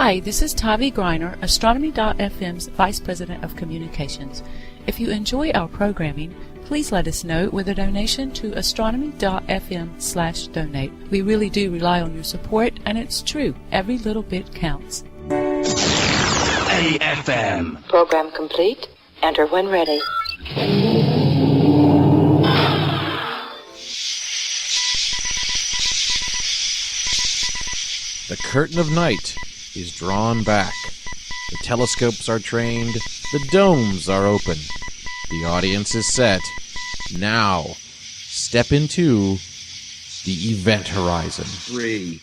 Hi, this is Tavi Greiner, Astronomy.fm's Vice President of Communications. If you enjoy our programming, please let us know with a donation to astronomy.fm/donate. We really do rely on your support, and it's true, every little bit counts. AFM. Program complete. Enter when ready. The curtain of night is drawn back. The telescopes are trained. The domes are open. The audience is set. Now, step into the event horizon. 3.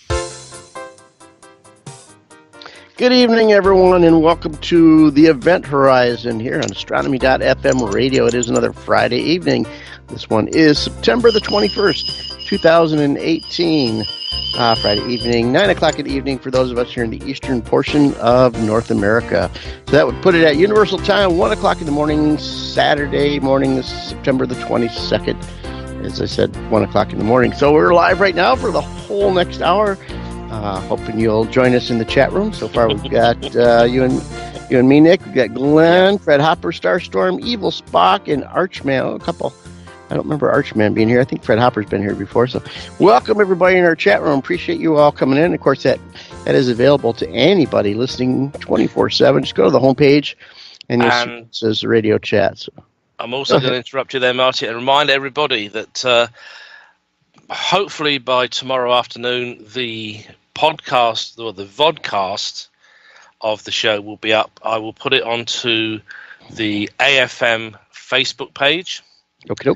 Good evening, everyone, and welcome to the event horizon here on Astronomy.fm radio. It is another Friday evening. This one is September the 21st, 2018. Friday evening, 9 o'clock in the evening for those of us here in the eastern portion of North America. So that would put it at Universal Time, 1 o'clock in the morning, Saturday morning, September the 22nd. As I said, 1 o'clock in the morning. So we're live right now for the whole next hour. Hoping you'll join us in the chat room. So far we've got you and me, Nick. We've got Glenn, Fred Hopper, StarStorm, Evil Spock, and Archman. A couple. I don't remember Archman being here. I think Fred Hopper's been here before. So welcome everybody in our chat room. Appreciate you all coming in. Of course, that is available to anybody listening 24/7. Just go to the homepage and you'll see it says radio chat. So. I'm also going to interrupt you there, Marty, and remind everybody that hopefully by tomorrow afternoon, the podcast or the vodcast of the show will be up. I will put it onto the AFM Facebook page. Okay.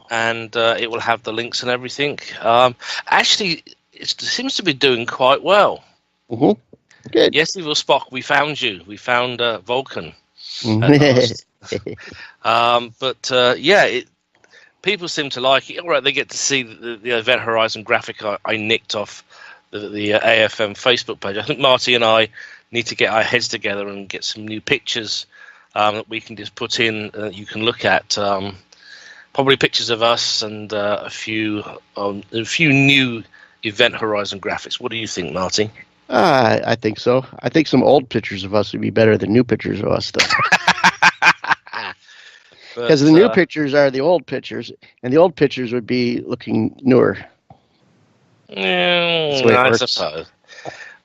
And it will have the links and everything. Actually, it seems to be doing quite well. Mm-hmm. Good. Yes, Evil Spock, we found you. We found Vulcan. People seem to like it. All right, they get to see the Event Horizon graphic I nicked off the AFM Facebook page. I think Marty and I need to get our heads together and get some new pictures that we can just put in that you can look at. Probably pictures of us and a few new Event Horizon graphics. What do you think, Marty? I think so. I think some old pictures of us would be better than new pictures of us, though. Because the new pictures are the old pictures, and the old pictures would be looking newer. I suppose.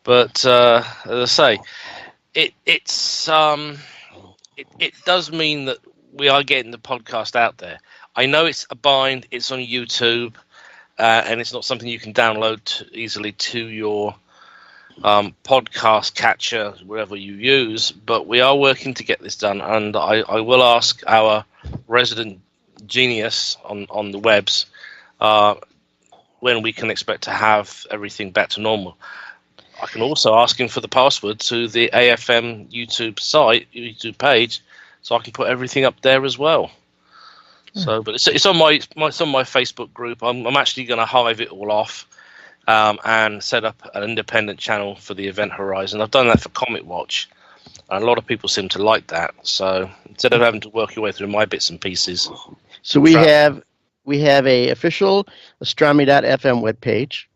But as I say, it does mean that we are getting the podcast out there. I know it's a bind. It's on YouTube, and it's not something you can download easily to your podcast catcher, wherever you use. But we are working to get this done, and I will ask our resident genius on the webs when we can expect to have everything back to normal. I can also ask him for the password to the AFM YouTube page, so I can put everything up there as well. So, but it's on my Facebook group. I'm actually going to hive it all off and set up an independent channel for the Event Horizon. I've done that for Comet Watch, and a lot of people seem to like that. So instead of having to work your way through my bits and pieces, so we have a official Astronomy.fm webpage.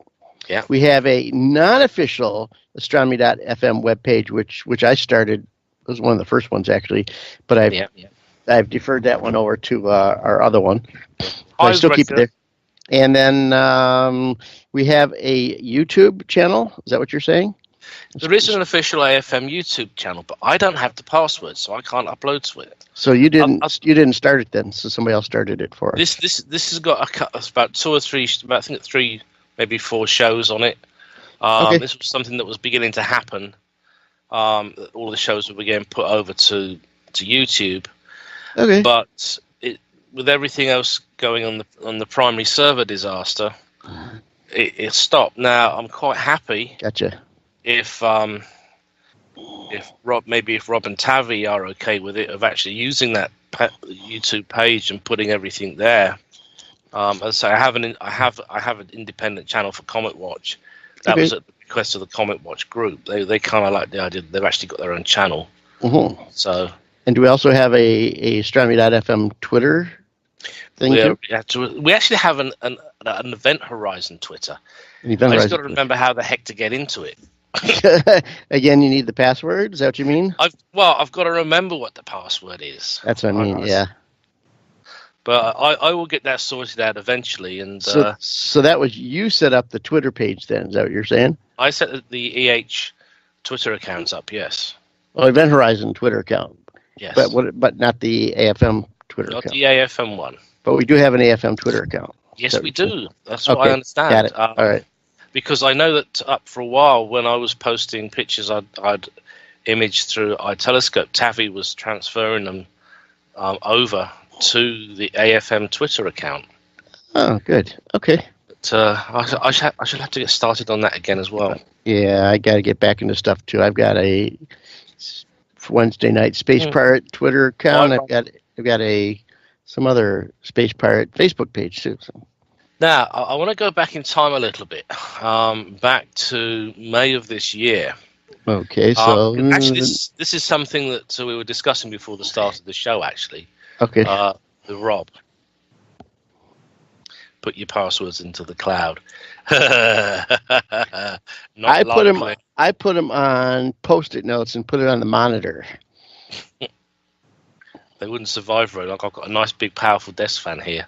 Yeah. We have a non-official Astronomy.fm webpage, which I started. It was one of the first ones actually, but I've deferred that one over to our other one. I still keep it there. And then we have a YouTube channel. Is that what you're saying? There is an official AFM YouTube channel, but I don't have the password, so I can't upload to it. So you didn't start it then? So somebody else started it for us. This has got about 2 or 3, I think 3, maybe 4 shows on it. Okay. This was something that was beginning to happen. All the shows were getting put over to YouTube. Okay. But with everything else going on the primary server disaster, it stopped. Now I'm quite happy. Gotcha. If Rob and Tavi are okay with it, of actually using that YouTube page and putting everything there. As I say, I have an independent channel for Comet Watch. That was at the request of the Comet Watch group. They kind of like the idea that they've actually got their own channel. Mm-hmm. So. And do we also have a Astronomy.fm Twitter thing too? We actually have an Event Horizon Twitter. I just got to remember how the heck to get into it. Again, you need the password. Is that what you mean? I've got to remember what the password is. That's what I mean. Yeah. But I will get that sorted out eventually. And so that was you set up the Twitter page then? Is that what you're saying? I set the EH Twitter accounts up. Yes. Oh, Event Horizon Twitter account. Yes. But not the AFM Twitter account. Not the AFM one. But we do have an AFM Twitter account. Yes, we do. That's what I understand. Got it. All right. Because I know that up for a while when I was posting pictures I'd imaged through iTelescope, Tavi was transferring them over to the AFM Twitter account. Oh, good. Okay. But I should have to get started on that again as well. Yeah, I got to get back into stuff too. I've got a Wednesday night Space Pirate Twitter account. I've got some other Space Pirate Facebook page too. So. Now, I want to go back in time a little bit, back to May of this year. Okay, so... actually, this is something that we were discussing before the start of the show, actually. Okay. With Rob. Put your passwords into the cloud. I put them on Post-it notes and put it on the monitor. They wouldn't survive very long. I've got a nice, big, powerful desk fan here.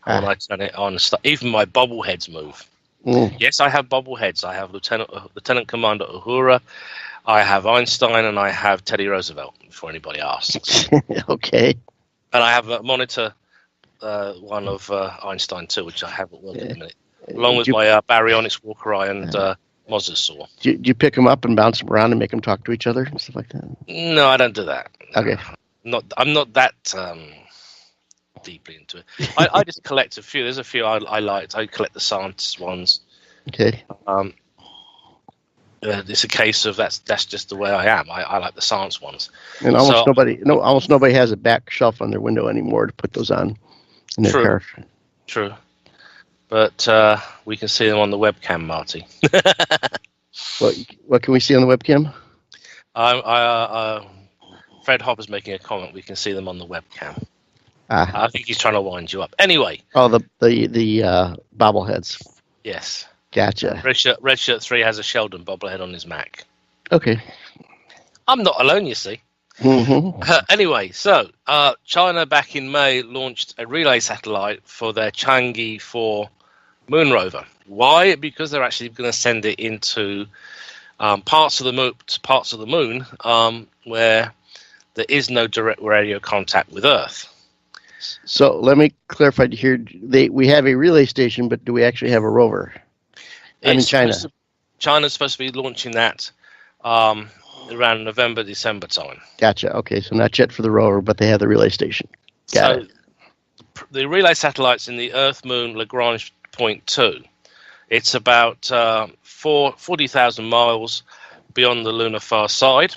When I turn it on, even my bobbleheads move. Yes, I have bobbleheads. I have Lieutenant Commander Uhura, I have Einstein, and I have Teddy Roosevelt, before anybody asks. Okay. And I have a monitor, one of Einstein too, which I haven't worked in a minute, along with my baryonyx Walker Eye and Mosasaur. Do you pick them up and bounce them around and make them talk to each other and stuff like that? No, I don't do that. Okay. I'm not that... deeply into it. I just collect a few. There's a few I liked. I collect the science ones. Okay. It's a case of that's just the way I am. I like the science ones. And almost nobody has a back shelf on their window anymore to put those on in their car. True. But we can see them on the webcam, Marty. What can we see on the webcam? Fred Hopper's making a comment. We can see them on the webcam. I think he's trying to wind you up. Anyway. Oh, the bobbleheads. Yes. Gotcha. Red Shirt 3 has a Sheldon bobblehead on his Mac. Okay. I'm not alone, you see. Mm-hmm. Anyway, so China back in May launched a relay satellite for their Chang'e 4 moon rover. Why? Because they're actually going to send it into parts of the moon where there is no direct radio contact with Earth. So let me clarify here. We have a relay station, but do we actually have a rover? China. China's supposed to be launching that around November, December time. Gotcha. Okay, so not yet for the rover, but they have the relay station. Got it. The relay satellite's in the Earth-Moon Lagrange Point 2. It's about 40,000 miles beyond the lunar far side.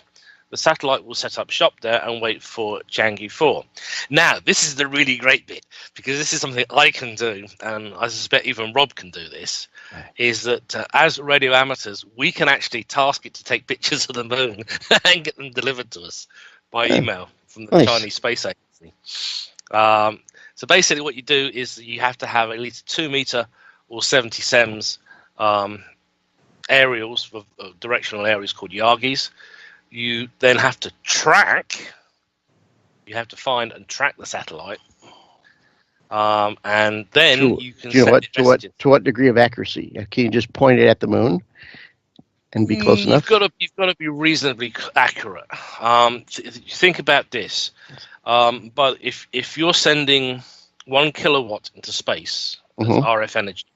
The satellite will set up shop there and wait for Chang'e 4. Now, this is the really great bit, because this is something I can do, and I suspect even Rob can do this, is that as radio amateurs, we can actually task it to take pictures of the moon and get them delivered to us by email from the Chinese Space Agency. So basically what you do is you have to have at least 2 meter or 70 sems aerials, directional areas called Yagis. You then have to find and track the satellite, and then you can send to what degree of accuracy? Can you just point it at the moon and be close enough? You've got to be reasonably accurate. Think about this, but if you're sending 1 kilowatt into space as RF energy,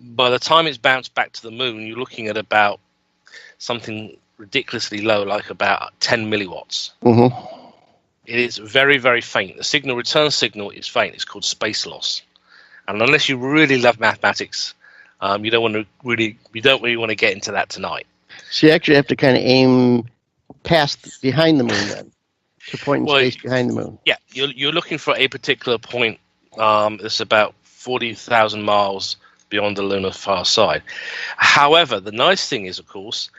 by the time it's bounced back to the moon, you're looking at about something ridiculously low, like about 10 milliwatts. It is very, very faint. The return signal is faint. It's called space loss. And unless you really love mathematics, you don't really want to get into that tonight. So you actually have to kind of aim behind the moon then, to point in space behind the moon. Yeah, you're looking for a particular point that's about 40,000 miles beyond the lunar far side. However, the nice thing is, of course,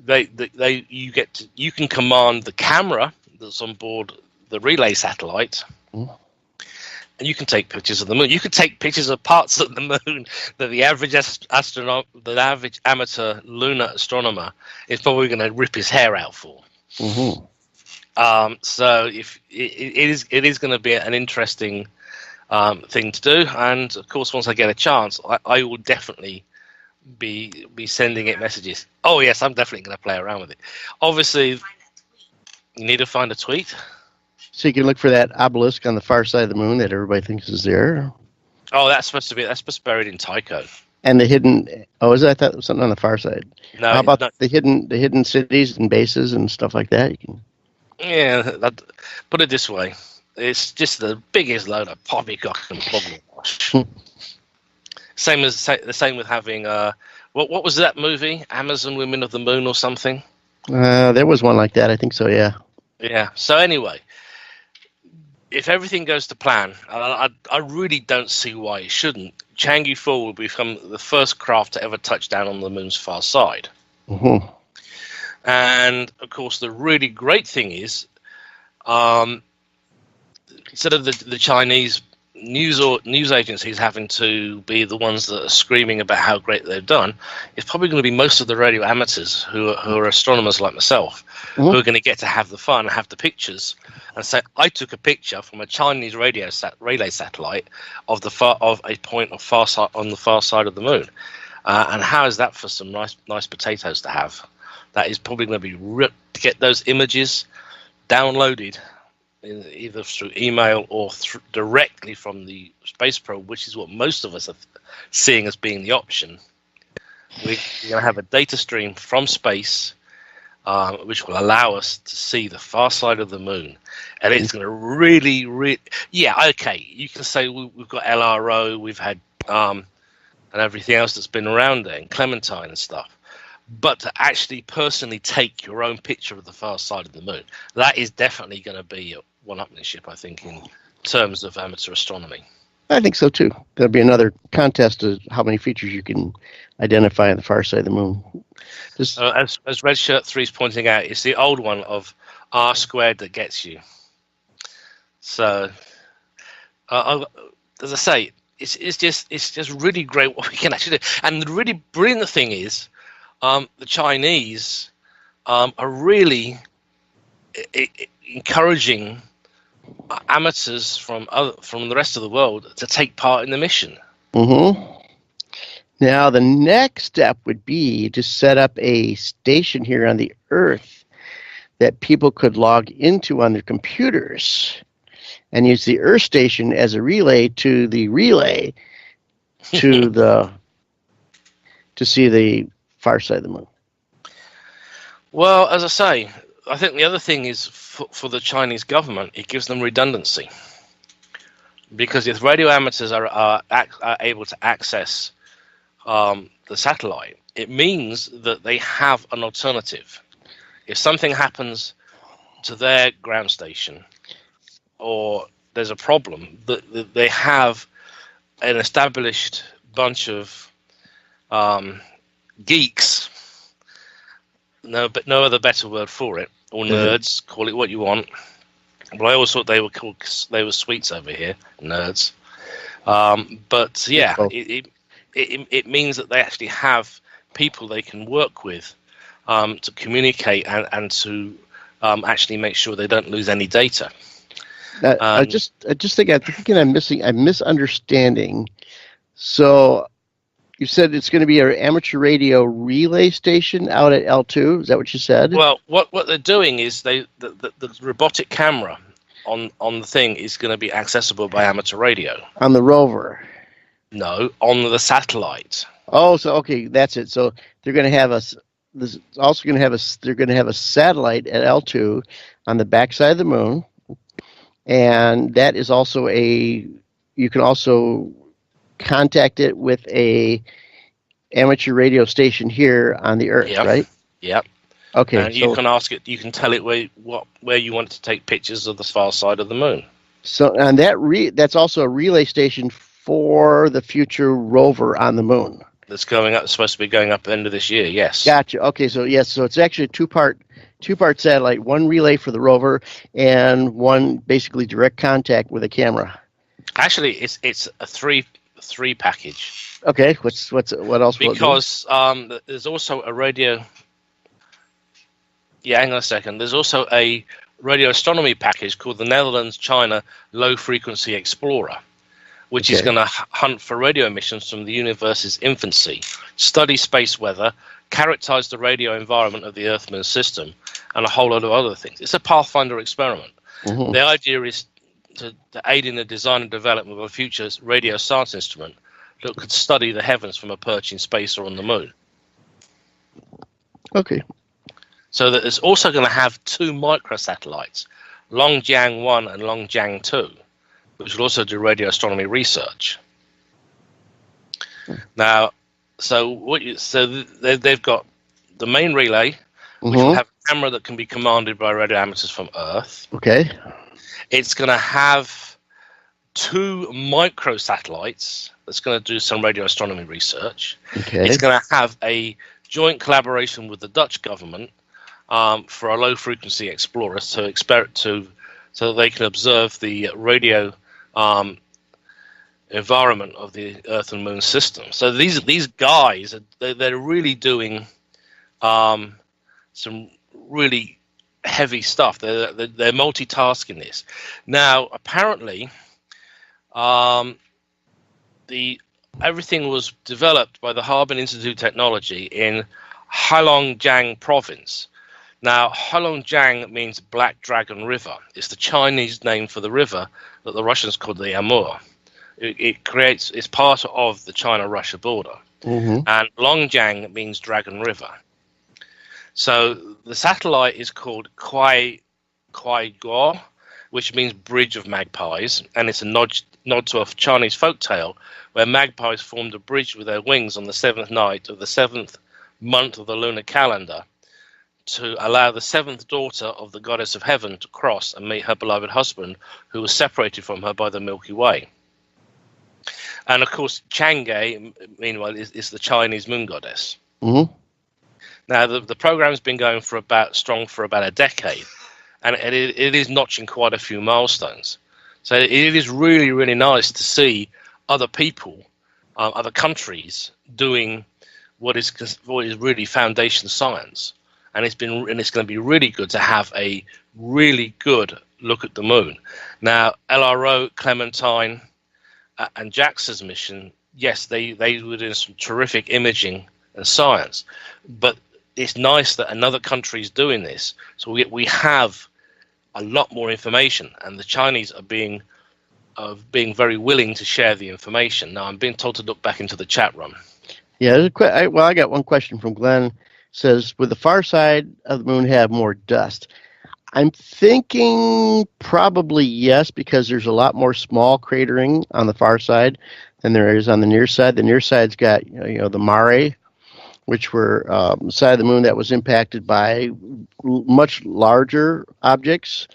you can command the camera that's on board the relay satellite and you can take pictures of the moon. You can take pictures of parts of the moon that the average the average amateur lunar astronomer is probably going to rip his hair out for. Mm-hmm. So if it is going to be an interesting thing to do, and of course, once I get a chance, I will definitely be sending it messages. Oh yes, I'm definitely going to play around with it. Obviously, you need to find a tweet. So you can look for that obelisk on the far side of the moon that everybody thinks is there. Oh, that's supposed to be buried in Tycho. And the hidden. Oh, is that? I thought it was something on the far side. No. How about the hidden cities and bases and stuff like that? You can. Yeah, put it this way: it's just the biggest load of poppycock and hogwash. The same with having what was that movie? Amazon Women of the Moon or something? There was one like that. I think so. Yeah. Yeah. So anyway, if everything goes to plan, I really don't see why it shouldn't. Chang'e 4 will become the first craft to ever touch down on the moon's far side. Mm-hmm. And of course, the really great thing is, instead of the Chinese news agencies having to be the ones that are screaming about how great they've done, it's probably going to be most of the radio amateurs who are astronomers like myself, who are going to get to have the fun, have the pictures, and say, I took a picture from a Chinese relay satellite of a point on the far side of the moon, and how is that for some nice potatoes to have? That is probably going to be to get those images downloaded either through email or directly from the space probe, which is what most of us are seeing as being the option. We're going to have a data stream from space, which will allow us to see the far side of the moon. And it's going to really, yeah, okay, you can say we've got LRO, we've had and everything else that's been around there, and Clementine and stuff. But to actually personally take your own picture of the far side of the moon, that is definitely going to be a one-upmanship, I think, in terms of amateur astronomy. I think so, too. There'll be another contest of how many features you can identify on the far side of the moon. As Red Shirt 3 is pointing out, it's the old one of R squared that gets you. So, as I say, it's just really great what we can actually do. And the really brilliant thing is, the Chinese are really encouraging amateurs from the rest of the world to take part in the mission. Mm-hmm. Now, the next step would be to set up a station here on the Earth that people could log into on their computers and use the Earth station as a relay to the relay to to see the far side of the moon. Well, as I say, I think the other thing is for the Chinese government, it gives them redundancy. Because if radio amateurs are able to access the satellite, it means that they have an alternative. If something happens to their ground station or there's a problem, that they have an established bunch of geeks, no other better word for it, or nerds, call it what you want. But I always thought they were sweets over here, nerds. But yeah, it means that they actually have people they can work with to communicate and to actually make sure they don't lose any data. I think I'm misunderstanding. So you said it's going to be an amateur radio relay station out at L2. Is that what you said? Well, what they're doing is the robotic camera on the thing is going to be accessible by amateur radio. On the rover? No, on the satellite. Oh, so okay, that's it. So they're going to have they're going to have a satellite at L2 on the backside of the moon, and that is also you can also contact it with a amateur radio station here on the Earth, right? Yep. Okay. And you can ask it. You can tell it where you want to take pictures of the far side of the moon. So, and that's also a relay station for the future rover on the moon. That's going up. Supposed to be going up at the end of this year. Yes. Gotcha. Okay. So yes. So it's actually a two-part satellite. One relay for the rover, and one basically direct contact with a camera. Actually, it's a three package. Okay, what else? Because there's also a radio. Yeah, hang on a second. There's also a radio astronomy package called the Netherlands-China Low Frequency Explorer, which is going to hunt for radio emissions from the universe's infancy, study space weather, characterize the radio environment of the Earth-Moon system, and a whole lot of other things. It's a Pathfinder experiment. Mm-hmm. The idea is to aid in the design and development of a future radio science instrument that could study the heavens from a perch in space or on the moon. Okay. So that it's also going to have two microsatellites, Longjiang 1 and Longjiang 2, which will also do radio astronomy research. Now, they've got the main relay, which will have a camera that can be commanded by radio amateurs from Earth. Okay. It's going to have two microsatellites that's going to do some radio astronomy research. Okay. It's going to have a joint collaboration with the Dutch government for a low-frequency explorer so that they can observe the radio environment of the Earth and Moon system. So these guys, they're really doing some really heavy stuff. They're multitasking this. Now, apparently, everything was developed by the Harbin Institute of Technology in Heilongjiang province. Now, Heilongjiang means Black Dragon River. It's the Chinese name for the river that the Russians call the Amur. It's part of the China-Russia border. Mm-hmm. And Longjiang means Dragon River. So the satellite is called Kuai Guo, which means Bridge of Magpies, and it's a nod to a Chinese folktale where magpies formed a bridge with their wings on the seventh night of the seventh month of the lunar calendar to allow the seventh daughter of the goddess of heaven to cross and meet her beloved husband, who was separated from her by the Milky Way. And of course, Chang'e, meanwhile, is the Chinese moon goddess. Mm-hmm. Now, the program's been going for about a decade, and it is notching quite a few milestones. So it is really, really nice to see other people, other countries doing what is really foundation science. And it's going to be really good to have a really good look at the moon. Now, LRO, Clementine, and JAXA's mission, yes, they were doing some terrific imaging and science, but it's nice that another country is doing this. So we have a lot more information, and the Chinese are being very willing to share the information. Now, I'm being told to look back into the chat room. Yeah, I got one question from Glenn. Says, would the far side of the moon have more dust? I'm thinking probably yes, because there's a lot more small cratering on the far side than there is on the near side. The near side's got the mare, which were side of the moon that was impacted by much larger objects,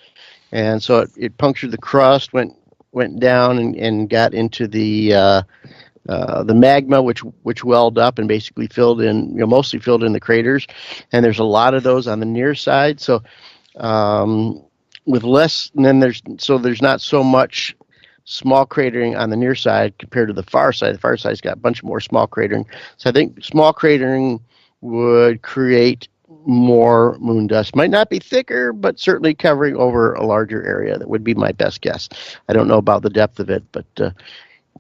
and so it punctured the crust, went down and got into the magma, which welled up and basically mostly filled in the craters, and there's a lot of those on the near side. So with less, and then there's not so much small cratering on the near side compared to the far side. The far side's got a bunch more small cratering. So I think small cratering would create more moon dust. Might not be thicker, but certainly covering over a larger area. That would be my best guess. I don't know about the depth of it, but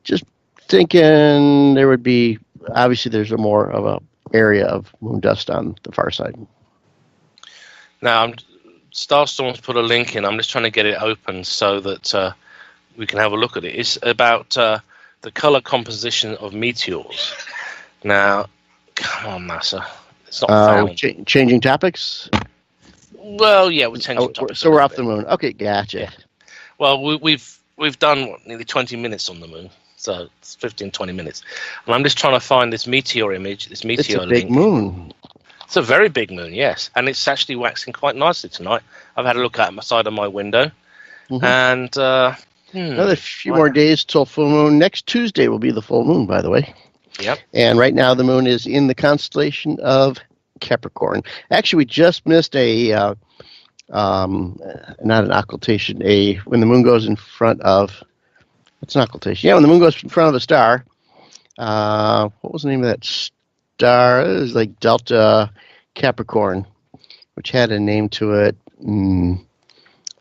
just thinking there would be, obviously there's a more of a area of moon dust on the far side. Now, StarStorm's put a link in. I'm just trying to get it open so that we can have a look at it. It's about the color composition of meteors. Now, come on, NASA. It's not found. Changing topics? Well, yeah, we're changing topics. So we're off the moon. Okay, gotcha. Yeah. Well, we've done nearly 20 minutes on the moon. So it's 15, 20 minutes. And I'm just trying to find this meteor image, this meteor link. It's a big moon. It's a very big moon, yes. And it's actually waxing quite nicely tonight. I've had a look out the side of my window. Mm-hmm. And another few more days till full moon. Next Tuesday will be the full moon, by the way. Yep. And right now the moon is in the constellation of Capricorn. Actually, we just missed not an occultation, when the moon goes in front of It's an occultation. Yeah, when the moon goes in front of a star, what was the name of that star? It was like Delta Capricorn, which had a name to it. I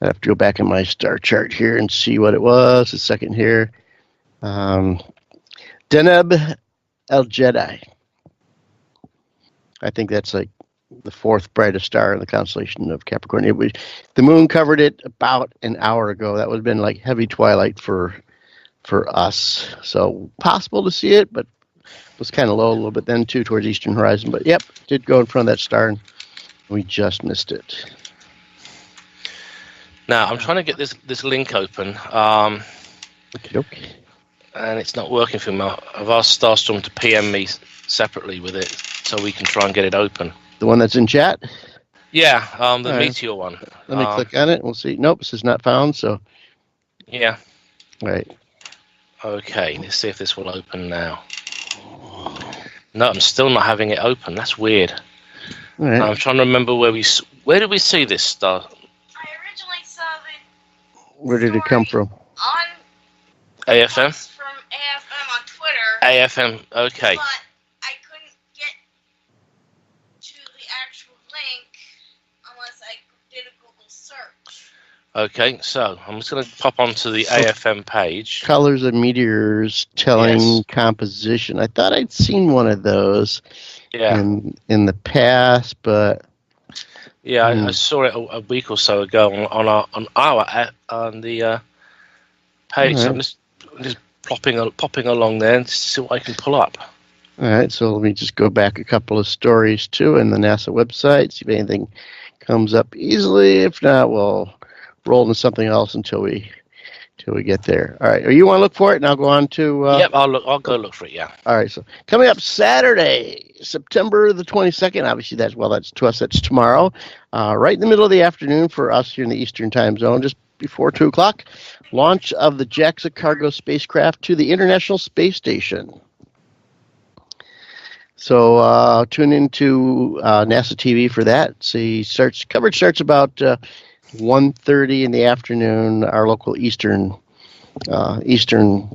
have to go back in my star chart here and see what it was. A second here. Deneb El Jedi. I think that's like the fourth brightest star in the constellation of Capricorn. The moon covered it about an hour ago. That would have been like heavy twilight for us. So possible to see it, but it was kind of low a little bit then too towards eastern horizon. But yep, did go in front of that star, and we just missed it. Now I'm trying to get this link open, Okay. and it's not working for me. I've asked StarStorm to PM me separately with it so we can try and get it open. The one that's in chat? Yeah, the All right. Meteor one. Let me click on it and we'll see. Nope, this is not found, so. Yeah. All right. Okay, let's see if this will open now. No, I'm still not having it open. That's weird. All right. I'm trying to remember where did we see this star? I originally saw the Where did it come from? on AFM? from AFM on Twitter, AFM, okay. but I couldn't get to the actual link unless I did a Google search. Okay, so I'm just going to pop onto the AFM page. Colors of meteors telling Yes. composition. I thought I'd seen one of those Yeah, in the past, but yeah, I saw it a week or so ago on the page. So I'm just popping along there and see what I can pull up. all right. So let me just go back a couple of stories too in the NASA website, see if anything comes up easily. If not, we'll roll into something else until we get there. All right. Or you want to look for it, and I'll go on to. Yep, I'll go look for it. Yeah. All right. So coming up Saturday, September the 22nd. Obviously, that's to us. That's tomorrow, right in the middle of the afternoon for us here in the Eastern Time Zone, just before 2:00. Launch of the JAXA cargo spacecraft to the International Space Station. So tune into NASA TV for that. See, coverage starts about 1:30 in the afternoon, our local Eastern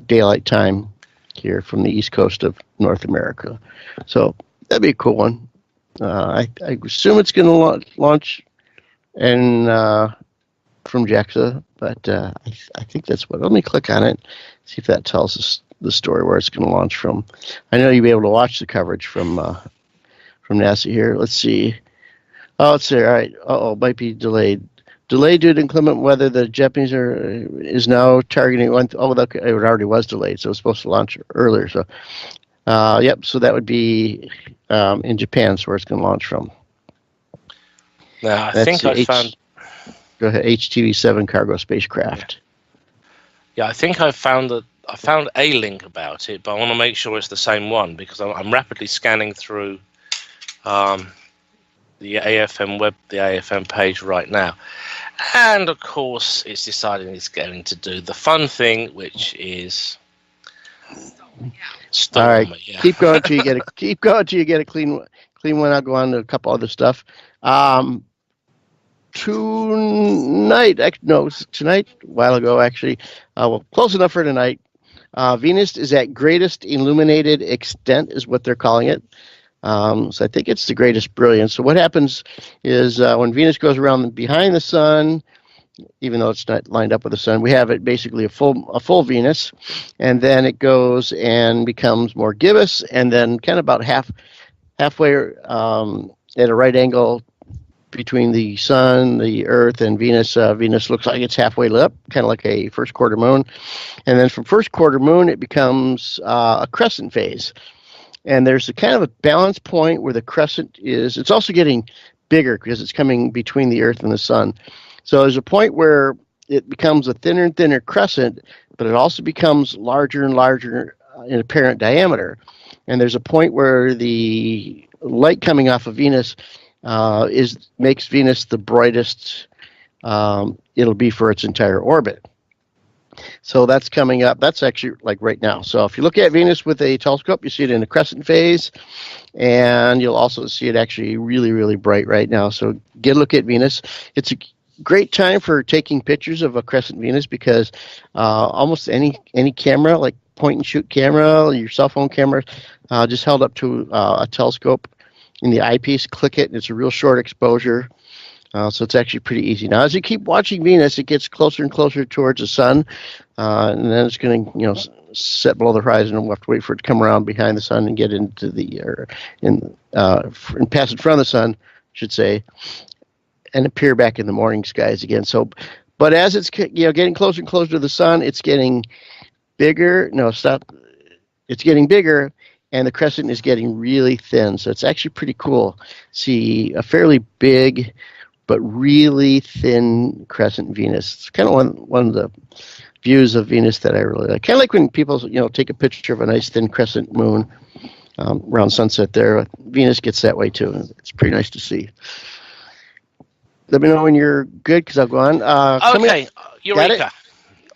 Daylight Time here from the East Coast of North America. So that'd be a cool one. I assume it's going to launch and from JAXA, but I think that's what. Let me click on it, see if that tells us the story where it's going to launch from. I know you'll be able to watch the coverage from NASA here. Let's see. Oh, it's there. All right. Might be delayed. Delayed due to inclement weather. The Japanese is now targeting one. Oh, it already was delayed, so it's supposed to launch earlier. So, yep. So that would be in Japan, so where it's going to launch from. Now I think I found. Go ahead. HTV-7 cargo spacecraft. Yeah, I think I found a link about it, but I want to make sure it's the same one because I'm rapidly scanning through the AFM page right now, and of course it's deciding it's going to do the fun thing, which is storm. All right, yeah. keep going till you get a clean one. I'll go on to a couple other stuff. Tonight, a while ago actually. Close enough for tonight. Venus is at greatest illuminated extent, is what they're calling it. So I think it's the greatest brilliance. So what happens is when Venus goes around behind the sun, even though it's not lined up with the sun, we have it basically a full Venus, and then it goes and becomes more gibbous, and then kind of about halfway at a right angle between the sun, the Earth, and Venus. Venus looks like it's halfway lit up, kind of like a first quarter moon, and then from first quarter moon it becomes a crescent phase. And there's a kind of a balance point where the crescent is. It's also getting bigger because it's coming between the Earth and the sun. So there's a point where it becomes a thinner and thinner crescent, but it also becomes larger and larger in apparent diameter. And there's a point where the light coming off of Venus makes Venus the brightest it'll be for its entire orbit. So that's coming up. That's actually like right now. So if you look at Venus with a telescope, you see it in a crescent phase, and you'll also see it actually really, really bright right now. So get a look at Venus. It's great time for taking pictures of a crescent Venus because almost any camera, like point and shoot camera, your cell phone camera, just held up to a telescope in the eyepiece, click it, and it's a real short exposure. So it's actually pretty easy. Now, as you keep watching Venus, it gets closer and closer towards the sun, and then it's going to, set below the horizon, and we'll have to wait for it to come around behind the sun and get into and pass in front of the sun, I should say, and appear back in the morning skies again. So, but as it's getting closer and closer to the sun, it's getting bigger. No, stop. It's getting bigger, and the crescent is getting really thin. So it's actually pretty cool. See a fairly big but really thin crescent Venus. It's kind of one of the views of Venus that I really like. Kind of like when people, take a picture of a nice thin crescent moon around sunset there. Venus gets that way too. It's pretty nice to see. Let me know when you're good, because I'll go on. Okay, Eureka.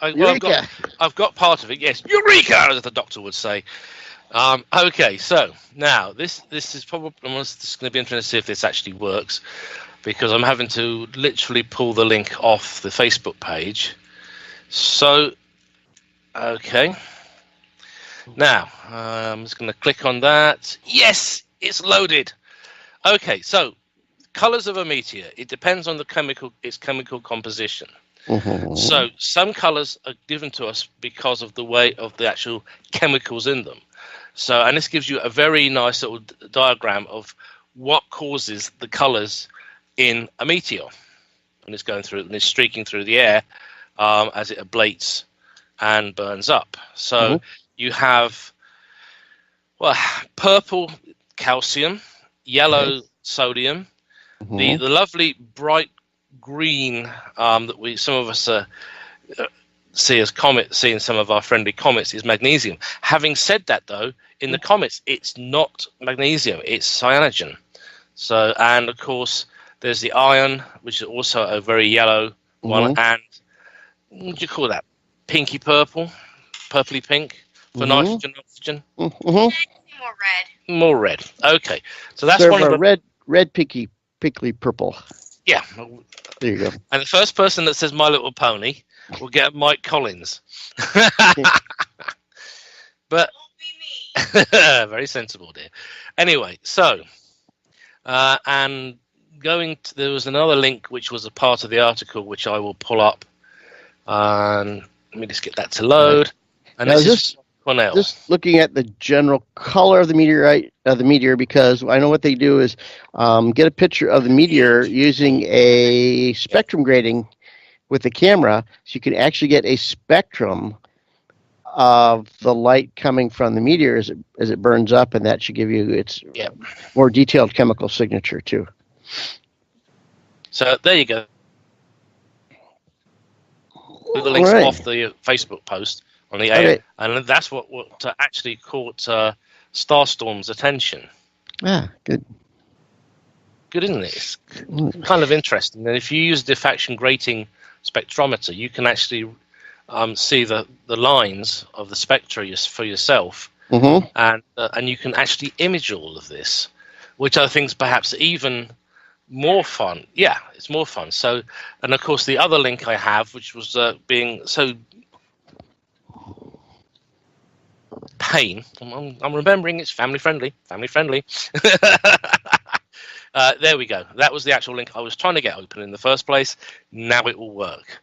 Eureka. I've got part of it, yes. Eureka, as the doctor would say. Okay, so now this is probably, it's going to be interesting to see if this actually works, because I'm having to literally pull the link off the Facebook page. So, okay. Now, I'm just going to click on that. Yes, it's loaded. Okay, so colors of a meteor, it depends on its chemical composition. Mm-hmm. So some colors are given to us because of the way of the actual chemicals in them. So, and this gives you a very nice little diagram of what causes the colors in a meteor, and it's going through and it's streaking through the air as it ablates and burns up. So you have purple calcium, yellow sodium, the lovely bright green that some of us see as see in some of our friendly comets is magnesium. Having said that, though, in the comets it's not magnesium, it's cyanogen. So, and of course there's the iron, which is also a very yellow one, and what do you call that? Pinky purple, purpley pink for nitrogen, oxygen. More red. More red. Okay, so that's Sort one of the red pinkly purple. Yeah. There you go. And the first person that says My Little Pony will get Mike Collins. But Won't be me. very sensible, dear. Anyway, so and there was another link which was a part of the article which I will pull up. Let me just get that to load. And now this is Cornell. Just looking at the general color of the meteor, because I know what they do is get a picture of the meteor using a spectrum grating with the camera, so you can actually get a spectrum of the light coming from the meteor as it burns up, and that should give you its more detailed chemical signature too. So there you go. The links off the Facebook post on the air, and that's what actually caught StarStorm's attention. Ah, good. Good, isn't it? It's kind of interesting. And if you use diffraction grating spectrometer, you can actually see the lines of the spectra for yourself, and you can actually image all of this, which I think is perhaps even more fun. Yeah, it's more fun. So, and of course the other link I have, which was being so pain. I'm remembering it's family friendly. There we go. That was the actual link I was trying to get open in the first place. Now it will work.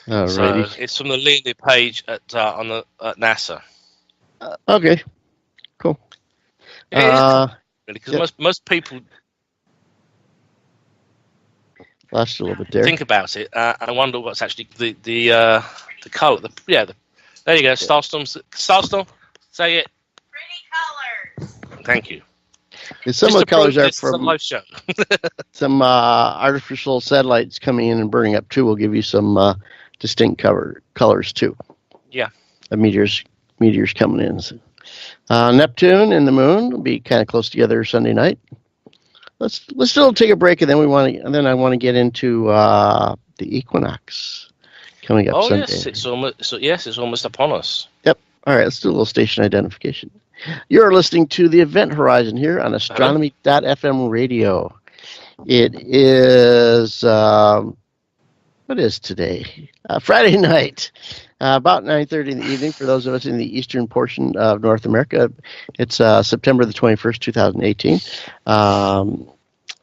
Alrighty. So it's from the Leonid page at NASA. Okay, cool. Because most people lost a little bit there. think about it. I wonder what's actually the color. There you go. StarStorm. Say it. Pretty colors. Thank you. Some of the colors are from a live show. some artificial satellites coming in and burning up too. Will give you some distinct colors too. Yeah. Of meteors coming in. So, Neptune and the Moon will be kind of close together Sunday night. Let's still take a break, and then I want to get into the equinox coming up Sunday. Yes, it's almost upon us. Yep. All right, let's do a little station identification. You're listening to the Event Horizon here on Astronomy.fm radio. It is What is today? Friday night, about 9:30 in the evening. For those of us in the eastern portion of North America, it's September the 21st, 2018.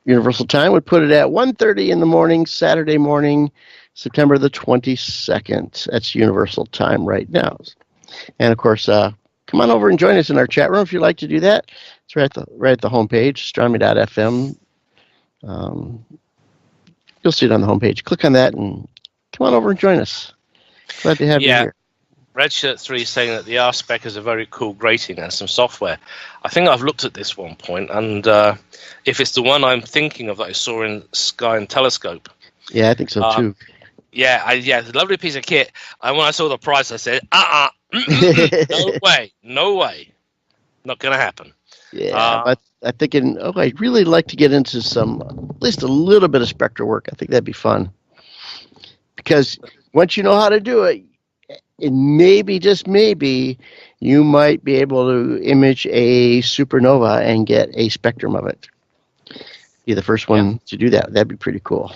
Universal Time would put it at 1:30 in the morning, Saturday morning, September the 22nd. That's Universal Time right now. And of course, come on over and join us in our chat room if you'd like to do that. It's right at the homepage, astronomy.fm. You'll see it on the homepage. Click on that and come on over and join us. Glad to have you here. Redshirt 3 is saying that the RSpec is a very cool grating and some software. I think I've looked at this one point, and if it's the one I'm thinking of that I saw in Sky and Telescope. Yeah, I think so too. Yeah, it's a lovely piece of kit. And when I saw the price, I said, no way. Not going to happen. Yeah, but I'm thinking, I'd really like to get into at least a little bit of spectral work. I think that'd be fun. Because once you know how to do it, and maybe, just maybe, you might be able to image a supernova and get a spectrum of it. Be the first one to do that. That'd be pretty cool.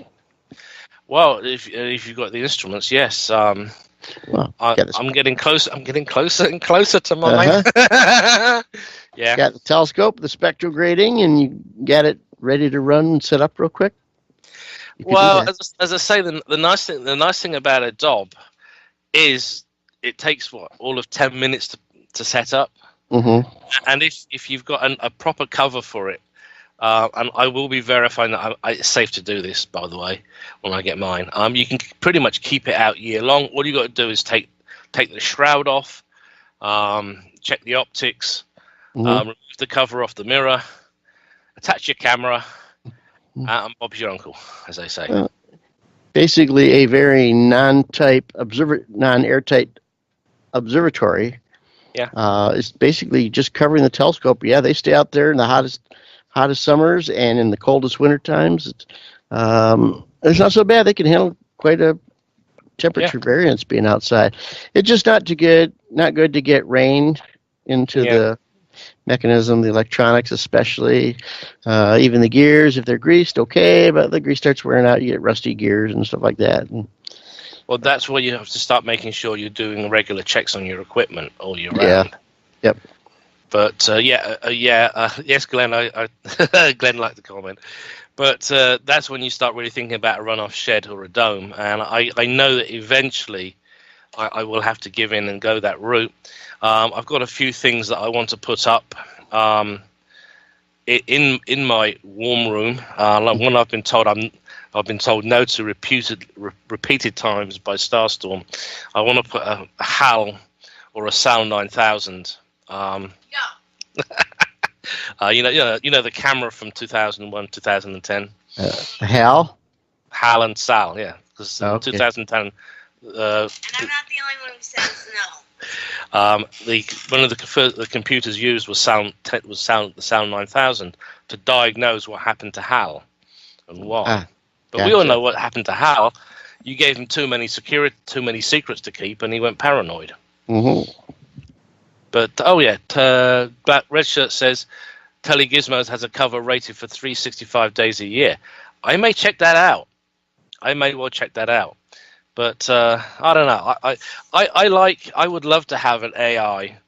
Well, if you've got the instruments, yes. I'm getting closer. I'm getting closer and closer to mine. Yeah. Got the telescope, the spectral grating, and you got it ready to run and set up real quick. Well, as I say, the nice thing about a DOB is it takes all of 10 minutes to set up. Mm-hmm. And if you've got a proper cover for it, and I will be verifying that it's safe to do this, by the way, when I get mine. You can pretty much keep it out year long. All you got to do is take the shroud off, check the optics, remove the cover off the mirror, attach your camera, and Bob's your uncle, as they say. Basically, a very non-airtight observatory. Yeah. It's basically just covering the telescope. Yeah, they stay out there in the hottest summers and in the coldest winter times. It's not so bad. They can handle quite a temperature variance being outside. It's just not good to get rain into the mechanism, the electronics especially, even the gears. If they're greased, okay, but the grease starts wearing out, you get rusty gears and stuff like that. Well, that's where you have to start making sure you're doing regular checks on your equipment all year round. Yep. But yes, Glenn, Glenn liked the comment. But that's when you start really thinking about a runoff shed or a dome. And I know that eventually I will have to give in and go that route. I've got a few things that I want to put up in my warm room. Like one I've been told no to repeated times by StarStorm. I want to put a HAL or a SAL 9000. You know the camera from 2001, 2010. HAL and SAL, yeah, because 2010. And I'm not the only one who says no. One of the computers used was the SAL 9000 to diagnose what happened to Hal and why. But we all know what happened to Hal. You gave him too many secrets to keep, and he went paranoid. Mm-hmm. But Black Redshirt says Telegizmos has a cover rated for 365 days a year. I may check that out. I may well check that out. But I don't know. I would love to have an AI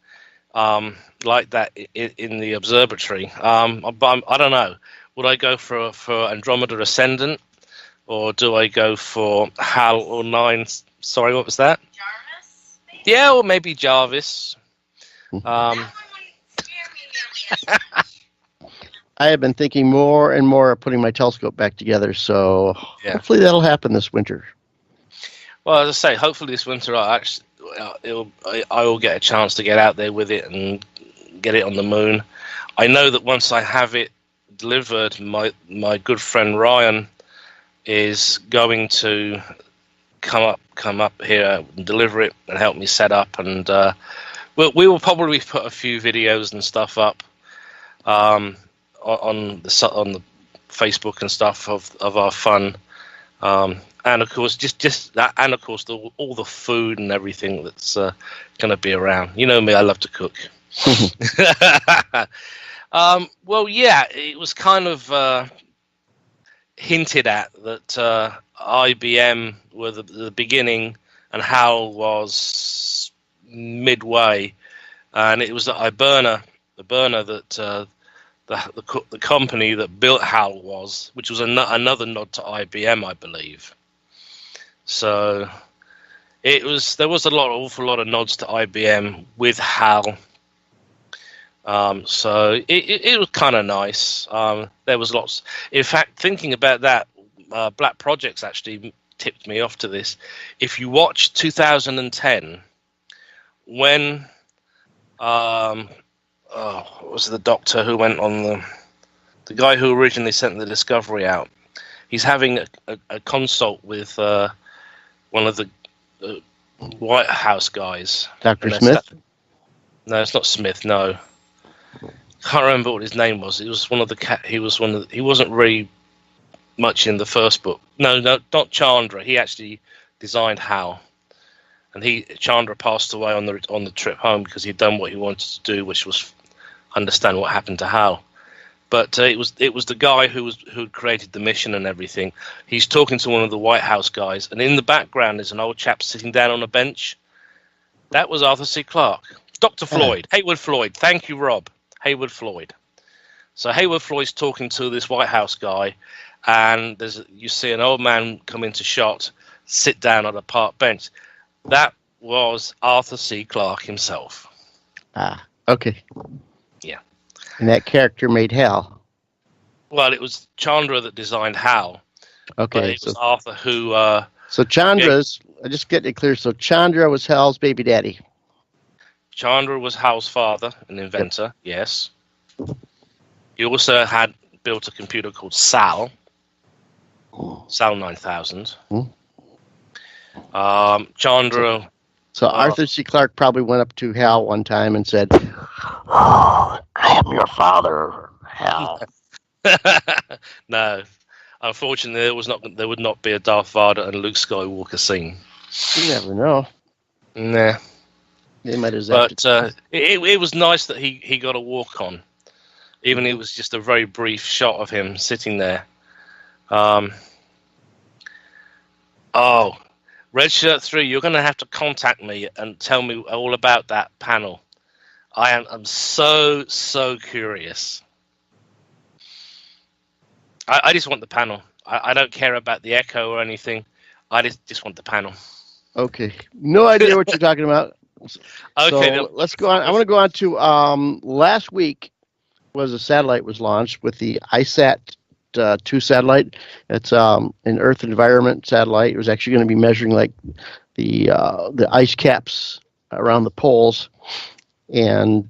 like that in the observatory. But I don't know. Would I go for Andromeda Ascendant, or do I go for HAL or 9? Sorry, what was that? Jarvis? Maybe? Yeah, or maybe Jarvis. That one wouldn't scare me nearly as much. I have been thinking more and more of putting my telescope back together, so hopefully that'll happen this winter. Well, as I say, hopefully this winter I will get a chance to get out there with it and get it on the moon. I know that once I have it delivered, my good friend Ryan is going to come up here and deliver it and help me set up, and we will probably put a few videos and stuff up on the Facebook and stuff of our fun. And of course, just that, and of course, all the food and everything that's going to be around. You know me, I love to cook. Well, yeah, it was kind of hinted at that IBM were the beginning and HAL was midway, and it was the Iberna that the company that built HAL was, which was another nod to IBM, I believe. So there was awful lot of nods to IBM with HAL. So it was kind of nice. There was lots. In fact, thinking about that, Black Projects actually tipped me off to this. If you watch 2010, when what was the doctor who went on the guy who originally sent the Discovery out? He's having a consult with one of the White House guys. Dr. Smith? No, it's not Smith. No, can't remember what his name was. It was one of the he wasn't really much in the first book. No, not Chandra. He actually designed HAL, and Chandra passed away on the trip home because he'd done what he wanted to do, which was understand what happened to HAL. But it was the guy who created the mission and everything. He's talking to one of the White House guys, and in the background is an old chap sitting down on a bench. That was Arthur C. Clarke. Dr. Floyd, Haywood Floyd. Thank you, Rob. Haywood Floyd. So Haywood Floyd's talking to this White House guy, and you see an old man come into shot, sit down on a park bench. That was Arthur C. Clarke himself. Ah, okay. Yeah. And that character made HAL. Well, it was Chandra that designed HAL. Okay. But it was Arthur who... so Chandra's... I just get it clear. So Chandra was HAL's baby daddy. Chandra was HAL's father, an inventor, yes. He also had built a computer called SAL 9000. Chandra... So Arthur C. Clarke probably went up to HAL one time and said, "Oh, I am your father, HAL." No, unfortunately, there would not be a Darth Vader and Luke Skywalker scene. You never know. Nah. They might have. But it was nice that he got a walk on, even it was just a very brief shot of him sitting there. Red Shirt 3, you're going to have to contact me and tell me all about that panel. I'm so curious. I just want the panel. I don't care about the echo or anything. I just want the panel. Okay. No idea what you're talking about. Okay. So let's go on. I want to go on to last week was a satellite was launched with the ISAT 2 satellite. It's an Earth environment satellite. It was actually going to be measuring like the ice caps around the poles and